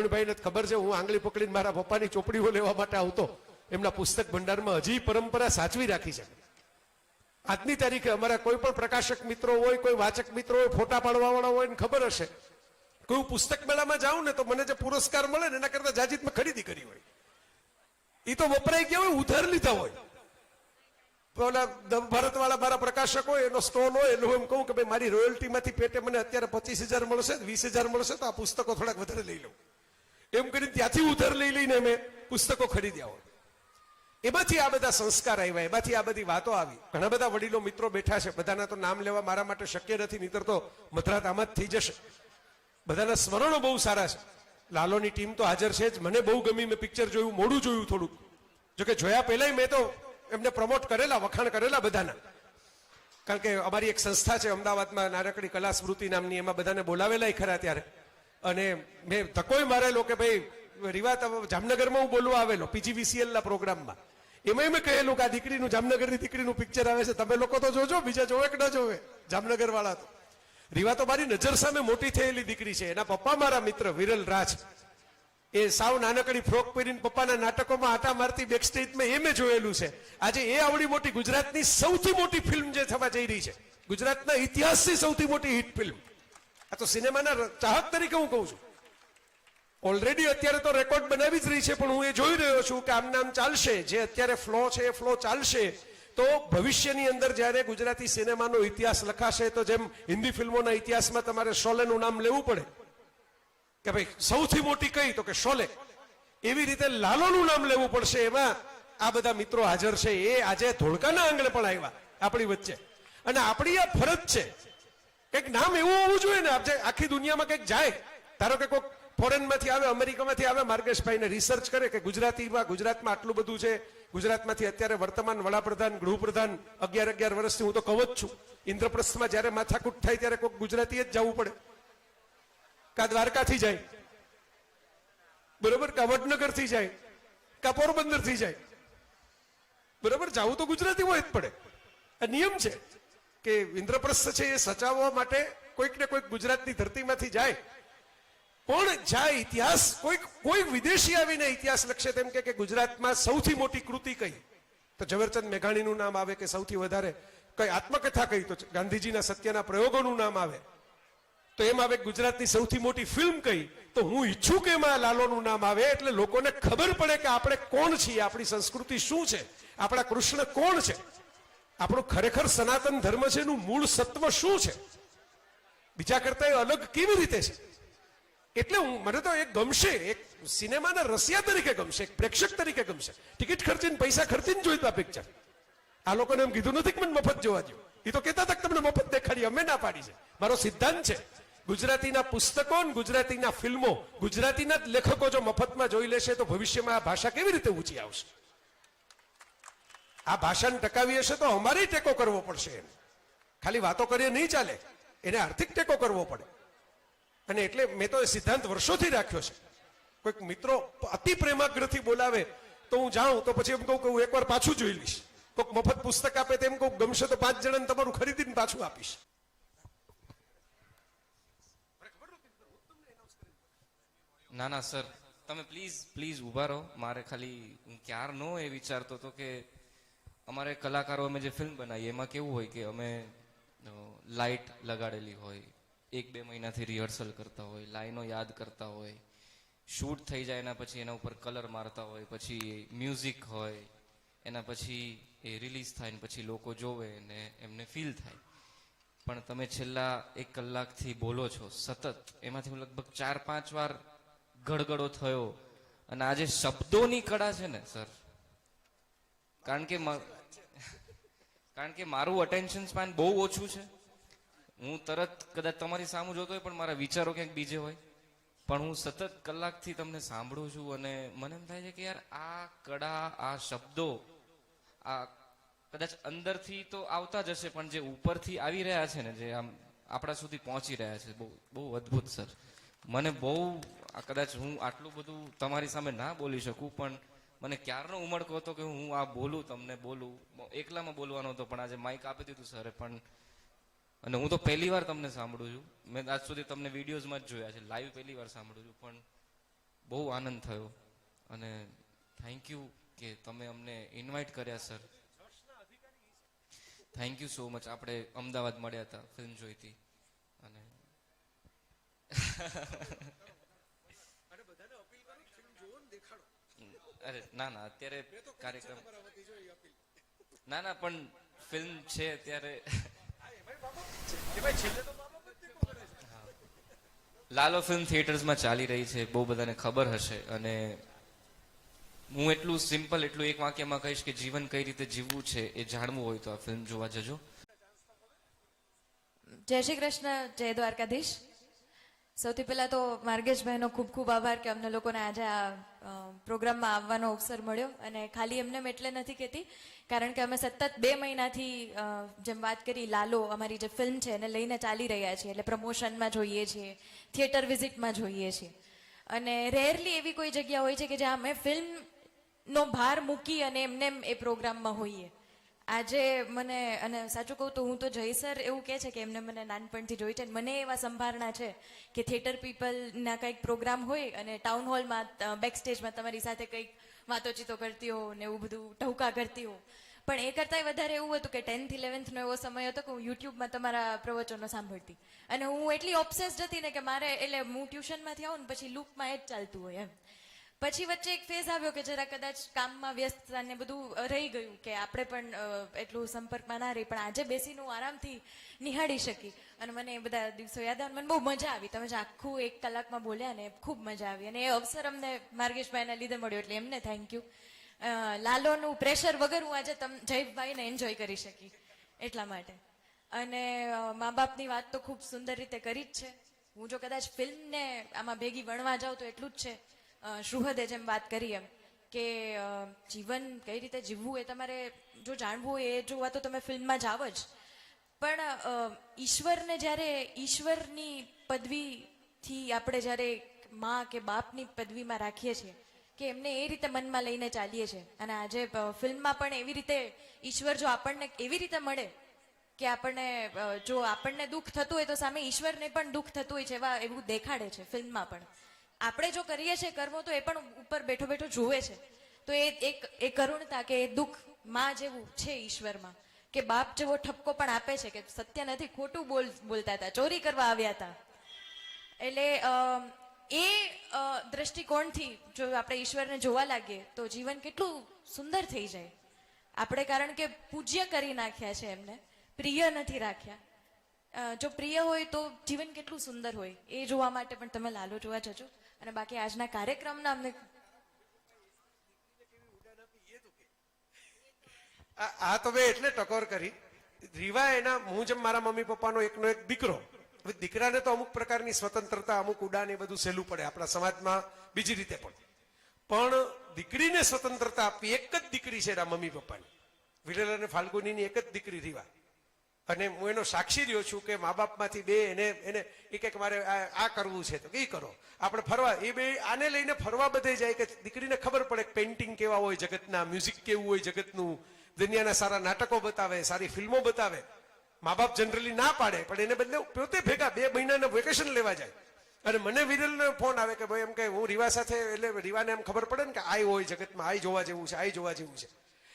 પ્રવીણભાઈને ખબર છે, હું આંગળી પકડીને મારા પપ્પાની ચોપડીઓ લેવા માટે આવતો. એમના પુસ્તક ભંડારમાં હજી પરંપરા સાચવી રાખી છે. આજની તારીખે અમારા કોઈ પણ પ્રકાશક મિત્રો હોય, કોઈ વાચક મિત્રો હોય, ફોટા પાડવા વાળા હોય, ખબર હશે કોઈ પુસ્તક મેળામાં જાઉં ને તો મને જે પુરસ્કાર મળે ને એના કરતા જાજીત મેં ખરીદી કરી હોય. એ તો વપરાઈ ગયા હોય, ઉધાર લીધા હોય. ઓલા ભારત વાળા મારા પ્રકાશક હોય, એનો સ્ટોલ હોય, એટલે હું એમ કહું કે ભાઈ મારી રોયલ્ટીમાંથી પેટે મને અત્યારે 25,000 મળશે, 20,000 મળશે, તો આ પુસ્તકો થોડાક વધારે લઈ લઉં. એમ કરીને ત્યાંથી ઉધાર લઈ લઈને મેં પુસ્તકો ખરીદ્યા હોય. એમાંથી આ બધા સંસ્કાર આવ્યા, એમાંથી આ બધી વાતો આવી. ઘણા બધા વડીલો મિત્રો બેઠા છે, બધાના તો નામ લેવા મારા માટે શક્ય નથી, નહીતર તો મધરાત આમ જ થઈ જશે. બધાના સ્મરણો બહુ સારા છે. લાલોની ટીમ તો હાજર છે જ. મને બહુ ગમી. મેં પિક્ચર જોયું, મોડું જોયું થોડુંક, જોકે જોયા પહેલા મેં તો એમને પ્રમોટ કરેલા, વખાણ કરેલા બધાના. કારણ કે અમારી એક સંસ્થા છે અમદાવાદમાં, નાનકડી કલા સ્મૃતિ નામની, એમાં બધાને બોલાવેલા ખરા ત્યારે. અને મેં ધક્કોય મારેલો કે ભાઈ રીવા જામનગરમાં હું બોલવા આવેલો PGVCL ના પ્રોગ્રામમાં. એમાં મેં કહેલું કે આ દીકરીનું, જામનગરની દીકરીનું પિક્ચર આવે છે, તમે લોકો તો જોજો, બીજા જોવે કે ન જોવે. જામનગર વાળા તો. રીવા તો મારી નજર સામે મોટી થયેલી દીકરી છે. એના પપ્પા મારા મિત્ર વિરલ રાજ, એ સાવ નાનકડી ફ્રોક પહેરીને પપ્પાના નાટકોમાં આટા મારતી બેક સ્ટેજમાં, એ મેં જોયેલું છે. આજે એ આવડી મોટી ગુજરાતની સૌથી મોટી ફિલ્મ જે થવા જઈ રહી છે, ગુજરાતના ઇતિહાસની સૌથી મોટી હિટ ફિલ્મ. આ તો સિનેમાના ચાહક તરીકે હું કહું છું. ઓલરેડી અત્યારે તો રેકોર્ડ બનાવી જ રહી છે, પણ હું એ જોઈ રહ્યો છું કે આમ ચાલશે. જે અત્યારે ફ્લો છે એ ફ્લો ચાલશે, તો ભવિષ્યની અંદર જ્યારે ગુજરાતી સિનેમાનો ઇતિહાસ લખાશે, તો જેમ હિન્દી ફિલ્મોના ઇતિહાસમાં તમારે શોલેનું નામ લેવું પડે કે ભાઈ સૌથી મોટી કઈ, તો કે શોલે, એવી રીતે લાલોનું નામ લેવું પડશે. એમાં આ બધા મિત્રો હાજર છે. એ આજે ધોળકાના આંગણે પણ આવ્યા આપણી વચ્ચે. અને આપણી આ ફરજ છે, કંઈક નામ એવું હોવું જોઈએ ને. આખી દુનિયામાં કંઈક જાય, ધારો કે કોઈક ફોરેનમાંથી આવે, અમેરિકામાંથી આવે, માર્ગેશભાઈને રિસર્ચ કરે કે ગુજરાતમાં આટલું બધું છે. ગુજરાતમાંથી અત્યારે વર્તમાન વડાપ્રધાન, ગૃહપ્રધાન 11 વર્ષથી હું તો કહું જ છું, ઇન્દ્રપ્રસ્થમાં જયારે માથાકૂટ થાય ત્યારે કોઈ ગુજરાતી જ જવું પડે. કા દ્વારકાથી જાય, બરોબર, કા વડનગરથી જાય, કા પોરબંદરથી જાય, બરોબર, જવું તો ગુજરાતી હોય જ પડે. આ નિયમ છે કે ઇન્દ્રપ્રસ્થ છે એ સચાવવા માટે કોઈક ને કોઈક ગુજરાતની ધરતીમાંથી જાય. પણ જ્યાં ઇતિહાસ કોઈ વિદેશી આવીને ઇતિહાસ લખશે, તેમ કે ગુજરાતમાં સૌથી મોટી કૃતિ કઈ, તો ઝવેરચંદ મેઘાણીનું નામ આવે. કે સૌથી વધારે કઈ આત્મકથા કઈ, તો ગાંધીજીના સત્યના પ્રયોગોનું નામ આવે. તો એમ આવે ગુજરાતની સૌથી મોટી ફિલ્મ કઈ, તો હું ઈચ્છું કે એમાં લાલોનું નામ આવે, એટલે લોકોને ખબર પડે કે આપણે કોણ છીએ, આપણી સંસ્કૃતિ શું છે, આપણા કૃષ્ણ કોણ છે, આપણું ખરેખર સનાતન ધર્મ છે એનું મૂળ સત્વ શું છે, બીજા કરતા એ અલગ કેવી રીતે છે. એટલે મને તો એક ગમશે, એક સિનેમાના રસિયા તરીકે ગમશે, એક પ્રેક્ષક તરીકે ગમશે. ટિકિટ ખર્ચીને, પૈસા ખર્ચીને જોઈ આ પિક્ચર. આ લોકોને એમ કીધું નથી કે મને મફત જોવા દો. એ તો કહેતા હતા કે તમને મફત દેખાડી, અમે ના પાડી છે. મારો સિદ્ધાંત છે, ગુજરાતીના પુસ્તકો, ગુજરાતીના ફિલ્મો, ગુજરાતીના જ લેખકો જો મફતમાં જોઈ લેશે, તો ભવિષ્યમાં આ ભાષા કેવી રીતે ઊંચી આવશે. આ ભાષાને ટકાવી હશે તો અમારે ટેકો કરવો પડશે. એને ખાલી વાતો કરીએ નહીં ચાલે, એને આર્થિક ટેકો કરવો પડે. અને એટલે મેં તો એ સિદ્ધાંત વર્ષોથી રાખ્યો છે. કોઈક મિત્રો અતિ પ્રેમાગ્રહથી બોલાવે તો હું જાઉં, તો પછી એમ કહું કે હું એકવાર પાછું જોઈ લઈશ. કોઈક મફત પુસ્તક આપે તેમ કહું ગમશે તો 5 જણાને તમારું ખરીદીને પાછું આપીશ. ના ના સર, તમે પ્લીઝ ઉભા રહો. મારે ખાલી, હું ક્યારનો એ વિચારતો હતો કે અમારે કલાકારો, અમે જે ફિલ્મ બનાવીએ એમાં કેવું હોય કે અમે લાઇટ લગાડેલી હોય, 1-2 મહિનાથી રિહર્સલ કરતા હોય, લાઈનો યાદ કરતા હોય, શૂટ થઈ જાય એના પછી એના ઉપર કલર મારતા હોય, પછી મ્યુઝિક હોય, એના પછી એ રિલીઝ થાય ને પછી લોકો જોવે ને એમને ફીલ થાય. પણ તમે છેલ્લા 1 કલાકથી બોલો છો સતત, એમાંથી હું લગભગ 4-5 વાર ગડગડો થયો. અને આજે શબ્દોની કળા છે ને સર, કારણ કે મારું અટેન્શન સ્પાન બહુ ઓછું છે. હું તરત કદાચ તમારી સામે જોતો હોય પણ મારા વિચારો ક્યાંક બીજે હોય. પણ હું સતત કલાકથી તમને સાંભળું છું અને મને એમ થાય છે કે યાર આ કળા, આ શબ્દો, આ કદાચ અંદરથી તો આવતા જ હશે, પણ જે ઉપરથી આવી રહ્યા છે ને, જે આમ આપણા સુધી પહોંચી રહ્યા છે, બહુ અદ્ભુત સર. મને બહુ, કદાચ હું આટલું બધું તમારી સામે ના બોલી શકું, પણ મને ક્યારનો ઉમળકો હતો કે હું આ બોલું, તમને બોલું. એકલામાં બોલવાનો હતો, પણ આજે માઇક આપી દીધું સરે. પણ અને હું તો પહેલી વાર તમને સાંભળું છું. મેં આજ સુધી તમને વિડીયોઝમાં જ જોયા છે, લાઈવ પહેલી વાર સાંભળું છું. પણ બહુ આનંદ થયો અને થેન્ક યુ કે તમે અમને ઇન્વાઇટ કર્યા sir. Thank you so much. આપણે અમદાવાદ મળ્યા હતા, ફિલ્મ જોઈ હતી અને અરે ના ના અત્યારે કાર્યક્રમ ના ના પણ ફિલ્મ છે અત્યારે. લાલો ફિલ્મ થિયેટર્સમાં ચાલી રહી છે, બહુ બધાને ખબર હશે. અને હું એટલું સિમ્પલ એટલું એક વાક્યમાં કહીશ કે જીવન કઈ રીતે જીવવું છે એ જાણવું હોય તો આ ફિલ્મ જોવા જજો. જય શ્રી કૃષ્ણ, જય દ્વારકાધીશ. સૌથી પહેલા તો માર્ગેશભાઈનો ખૂબ ખૂબ આભાર કે અમને લોકોને આજે આ પ્રોગ્રામમાં આવવાનો અવસર મળ્યો. અને ખાલી એમને એટલે નથી કહેતી, કારણ કે અમે સતત 2 મહિનાથી જેમ વાત કરી લાલો અમારી જે ફિલ્મ છે એને લઈને ચાલી રહ્યા છીએ. એટલે પ્રમોશનમાં જોઈએ છીએ, થિયેટર વિઝિટમાં જોઈએ છીએ. અને રેરલી એવી કોઈ જગ્યા હોય છે કે જ્યાં અમે ફિલ્મનો ભાર મૂકી અને એમને એ પ્રોગ્રામમાં હોઈએ. આજે મને, અને સાચું કહું તો હું તો જય સર એવું કહે છે કે એમને મને નાનપણથી જોઈ છે. મને એવા સંભારણા છે કે થિયેટર પીપલના કંઈક પ્રોગ્રામ હોય અને ટાઉન હોલમાં બેક સ્ટેજમાં તમારી સાથે કંઈક વાતોચીતો કરતી હો ને એવું બધું ટહુકા કરતી હો. પણ એ કરતાંય વધારે એવું હતું કે 10th 11th નો એવો સમય હતો કે હું યુટ્યુબમાં તમારા પ્રવચનો સાંભળતી. અને હું એટલી ઓબ્સેસ્ડ હતી ને કે મારે, એટલે હું ટ્યુશનમાંથી આવું ને પછી લૂપમાં એ જ ચાલતું હોય એમ. પછી વચ્ચે એક ફેઝ આવ્યો કે જરા કદાચ કામમાં વ્યસ્તતા ને બધું રહી ગયું કે આપણે પણ એટલું સંપર્કમાં ના રહી. પણ આજે બેસીને હું આરામથી નિહાળી શકી અને મને એ બધા દિવસો યાદ આવે. મને બહુ મજા આવી. તમે જે આખું 1 કલાકમાં બોલ્યા ને, ખૂબ મજા આવી. અને એ અવસર અમને માર્ગેશભાઈના લીધે મળ્યો, એટલે એમને થેન્ક યુ. લાલોનું પ્રેશર વગર હું આજે જયભાઈને એન્જોય કરી શકી એટલા માટે. અને મા બાપની વાત તો ખૂબ સુંદર રીતે કરી જ છે. હું જો કદાચ ફિલ્મને આમાં ભેગી વણવા જાઉં તો એટલું જ છે. સુહદે જેમ વાત કરી એમ કે જીવન કઈ રીતે જીવવું એ તમારે જો જાણવું હોય એ જોવા તો તમે ફિલ્મમાં જાવ જ. પણ ઈશ્વરને જ્યારે ઈશ્વરની પદવીથી આપણે જ્યારે મા કે બાપની પદવીમાં રાખીએ છીએ કે એમને એ રીતે મનમાં લઈને ચાલીએ છીએ. અને આજે ફિલ્મમાં પણ એવી રીતે ઈશ્વર જો આપણને એવી રીતે મળે કે આપણને, જો આપણને દુઃખ થતું હોય તો સામે ઈશ્વરને પણ દુઃખ થતું હોય છે એવું દેખાડે છે ફિલ્મમાં પણ. આપણે જો કરીએ છીએ કર્મો તો એ પણ ઉપર બેઠો બેઠો જોવે છે. તો એ કરુણતા કે એ દુઃખ માં જેવું છે ઈશ્વરમાં, કે બાપ જેવો ઠપકો પણ આપે છે કે સત્ય નથી, ખોટું બોલતા હતા, ચોરી કરવા આવ્યા હતા. એટલે એ દ્રષ્ટિકોણથી જો આપણે ઈશ્વરને જોવા લાગીએ તો જીવન કેટલું સુંદર થઈ જાય. આપણે કારણ કે પૂજ્ય કરી નાખ્યા છે એમને, પ્રિય નથી રાખ્યા. જો પ્રિય હોય તો જીવન કેટલું સુંદર હોય એ જોવા માટે પણ તમે લાલો જોવા જજો. અને બાકી આજના કાર્યક્રમના અમને આ તો મેં એટલે ટકોર કરી. રીવા એના, હું જેમ મારા મમ્મી પપ્પાનો એકનો એક દીકરો, હવે દીકરાને તો અમુક પ્રકારની સ્વતંત્રતા, અમુક ઉડાન એ બધું સહેલું પડે આપણા સમાજમાં, બીજી રીતે પણ દીકરીને સ્વતંત્રતા આપવી. એક જ દીકરી છે એના મમ્મી પપ્પાની, વિરલ અને ફાલ્ગુનીની એક જ દીકરી રીવા. અને હું એનો સાક્ષી રહ્યો છું કે મા બાપમાંથી બે એને એ કે મારે આ કરવું છે તો એ કરો, આપણે ફરવા, એ બે આને લઈને ફરવા બધે જાય કે દીકરીને ખબર પડે કે પેઇન્ટિંગ કેવા હોય જગતના, મ્યુઝિક કેવું હોય જગતનું, દુનિયાના સારા નાટકો બતાવે, સારી ફિલ્મો બતાવે. મા બાપ જનરલી ના પાડે પણ એને બદલે પોતે ભેગા 2 મહિનાના વેકેશન લેવા જાય. અને મને વિરલનો ફોન આવે કે ભાઈ એમ કે હું રીવા સાથે, એટલે રીવાને એમ ખબર પડે ને કે આ હોય જગતમાં, આ જોવા જેવું છે, આ જોવા જેવું છે.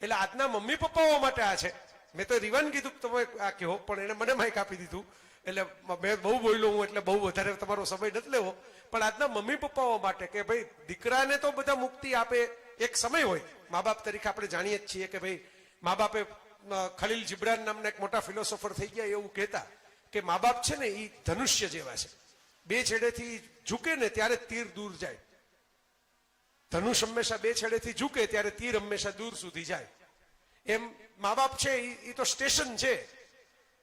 એટલે આજના મમ્મી પપ્પાઓ માટે આ છે. મેં તો રીવાને કીધું કે તમે આ કહો, પણ એને મને માઇક આપી દીધું. એટલે મેં બહુ બોલ્યો હું, એટલે બહુ વધારે તમારો સમય નથી લેવો. પણ આજના મમ્મી પપ્પાઓ માટે કે ભાઈ દીકરાને તો બધા મુક્તિ આપે, એક સમય હોય. મા બાપ તરીકે આપણે જાણીએ જ છીએ કે ભાઈ મા બાપે, ખલીલ જીબ્રાન નામના એક મોટા ફિલોસોફર થઈ ગયા એવું કહેતા કે મા બાપ છે ને એ ધનુષ્ય જેવા છે, 2 છેડેથી ઝૂકે ને ત્યારે તીર દૂર જાય. ધનુષ હંમેશા 2 છેડેથી ઝૂકે ત્યારે તીર હંમેશા દૂર સુધી જાય. એમ મા બાપ છે એ તો સ્ટેશન છે.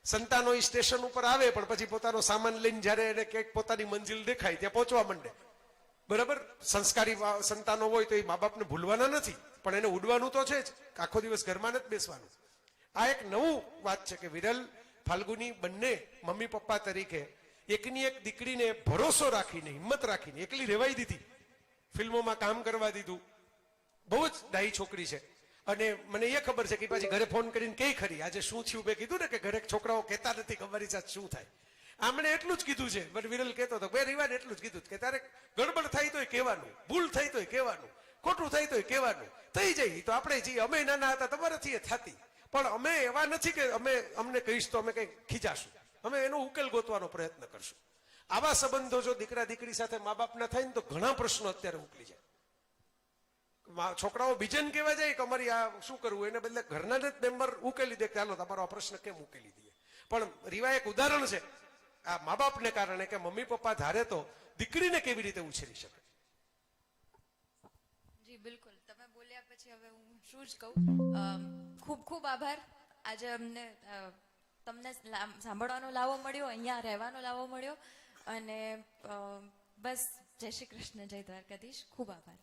સંતાનો એ સ્ટેશન ઉપર આવે પણ પછી પોતાનો સામાન લઈને જ્યારે એને ક્યાંક પોતાની મંજિલ દેખાય ત્યાં પહોંચવા માંડે. બરાબર, સંસ્કારી સંતાનો હોય તો એ મા બાપને ભૂલવાના નથી, પણ એને ઉડવાનું તો છે જ, આખો દિવસ ઘરમાં નથી બેસવાનું. આ એક નવું વાત છે કે વિરલ, ફાલ્ગુની બંને મમ્મી પપ્પા તરીકે એકની એક દીકરીને ભરોસો રાખીને, હિંમત રાખીને એકલી રહેવાઈ દીધી, ફિલ્મોમાં કામ કરવા દીધું. બહુ જ ડાહી છોકરી છે. અને મને એ ખબર છે કે પાછી ઘરે ફોન કરીને કઈ ખરી આજે શું થયું. મેં કીધું ને કે ઘરે છોકરાઓ કહેતા નથી કે અમારી સાથે શું થાય. આમણે એટલું જ કીધું છે, બટ વિરલ કહેતો હતો, બે રીવાને એટલું જ કીધું કે તારે ગડબડ થાય તોય કહેવાનું, ભૂલ થઈ તોય કહેવાનું, ખોટું થાય તોય કહેવાનું, થઈ જાય તો આપણે જઈએ. અમે નાના હતા તમારાથી એ થતી, પણ અમે એવા નથી કે અમને કહીશ તો અમે કઈ ખીજાશું. અમે એનો ઉકેલ ગોતવાનો પ્રયત્ન કરશું. આવા સંબંધો જો દીકરા દીકરી સાથે મા બાપના થાય ને તો ઘણા પ્રશ્નો અત્યારે ઉકલી જાય. છોકરાઓ બીજાને કહેવા જાય કે અમારી આ શું કરવું, એને બદલે ઘરના જ મેમ્બર ઉકેલી દે કે ચાલો તમારો આ પ્રશ્ન કેમ ઉકેલી દઈએ. પણ રીવા એક ઉદાહરણ છે આ મા બાપને કારણે કે મમ્મી પપ્પા ધારે તો દીકરીને કેવી રીતે ઉછેરી શકે. જી બિલકુલ, તમે બોલ્યા પછી હવે હું શું જ કહું. ખૂબ ખૂબ આભાર. આજે અમને તમને સાંભળવાનો લાવો મળ્યો, અહીંયા રહેવાનો લાવો મળ્યો, અને બસ જય શ્રી કૃષ્ણ, જય દ્વારકાધીશ. ખૂબ આભાર.